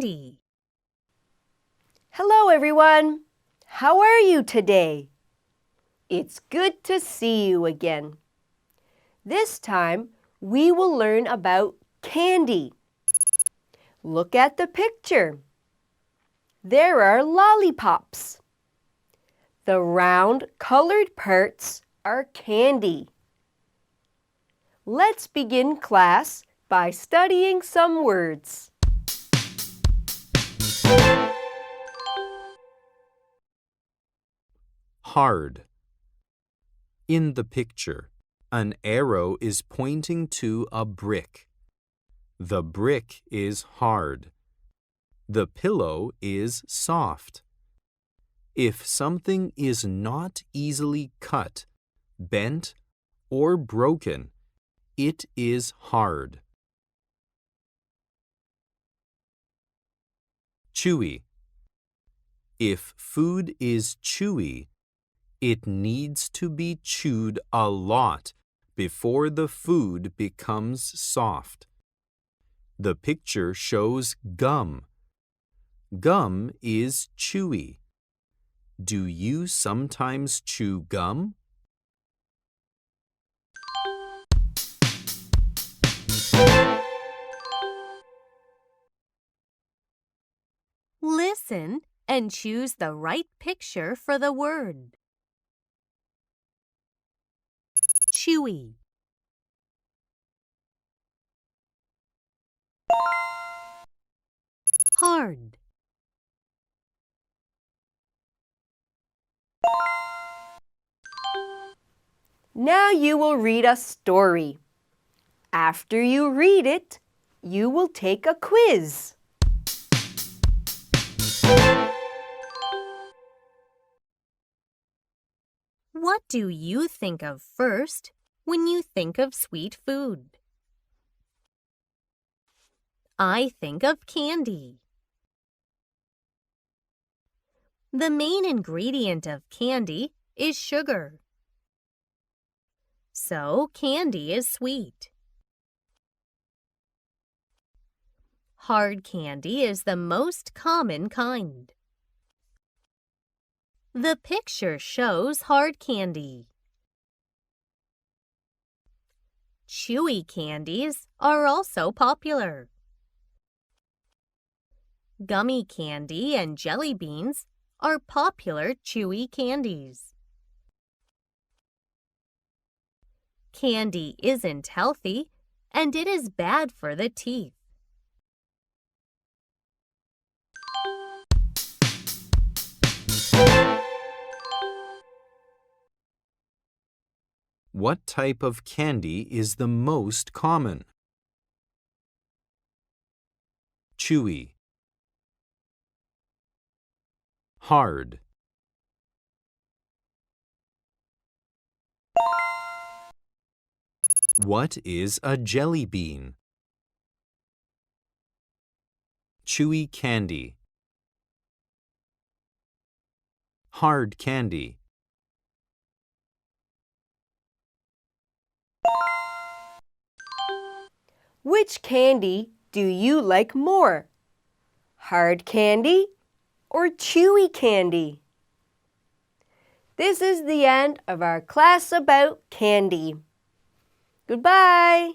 candy. Hello, everyone. How are you today? It's good to see you again. This time, we will learn about candy. Look at the picture. There are lollipops. The round, colored parts are candy. Let's begin class by studying some words. Hard. In the picture, an arrow is pointing to a brick. The brick is hard. The pillow is soft. If something is not easily cut, bent, or broken, it is hard. Chewy. If food is chewy, it needs to be chewed a lot before the food becomes soft. The picture shows gum. Gum is chewy. Do you sometimes chew gum? Listen and choose the right picture for the word. Chewy. Hard. Now you will read a story. After you read it, you will take a quiz. What do you think of first when you think of sweet food? I think of candy. The main ingredient of candy is sugar. So candy is sweet. Hard candy is the most common kind. The picture shows hard candy. Chewy candies are also popular. Gummy candy and jelly beans are popular chewy candies. Candy isn't healthy, and it is bad for the teeth. What type of candy is the most common? Chewy. Hard. What is a jelly bean? Chewy candy. Hard candy. Which candy do you like more? Hard candy or chewy candy? This is the end of our class about candy. Goodbye!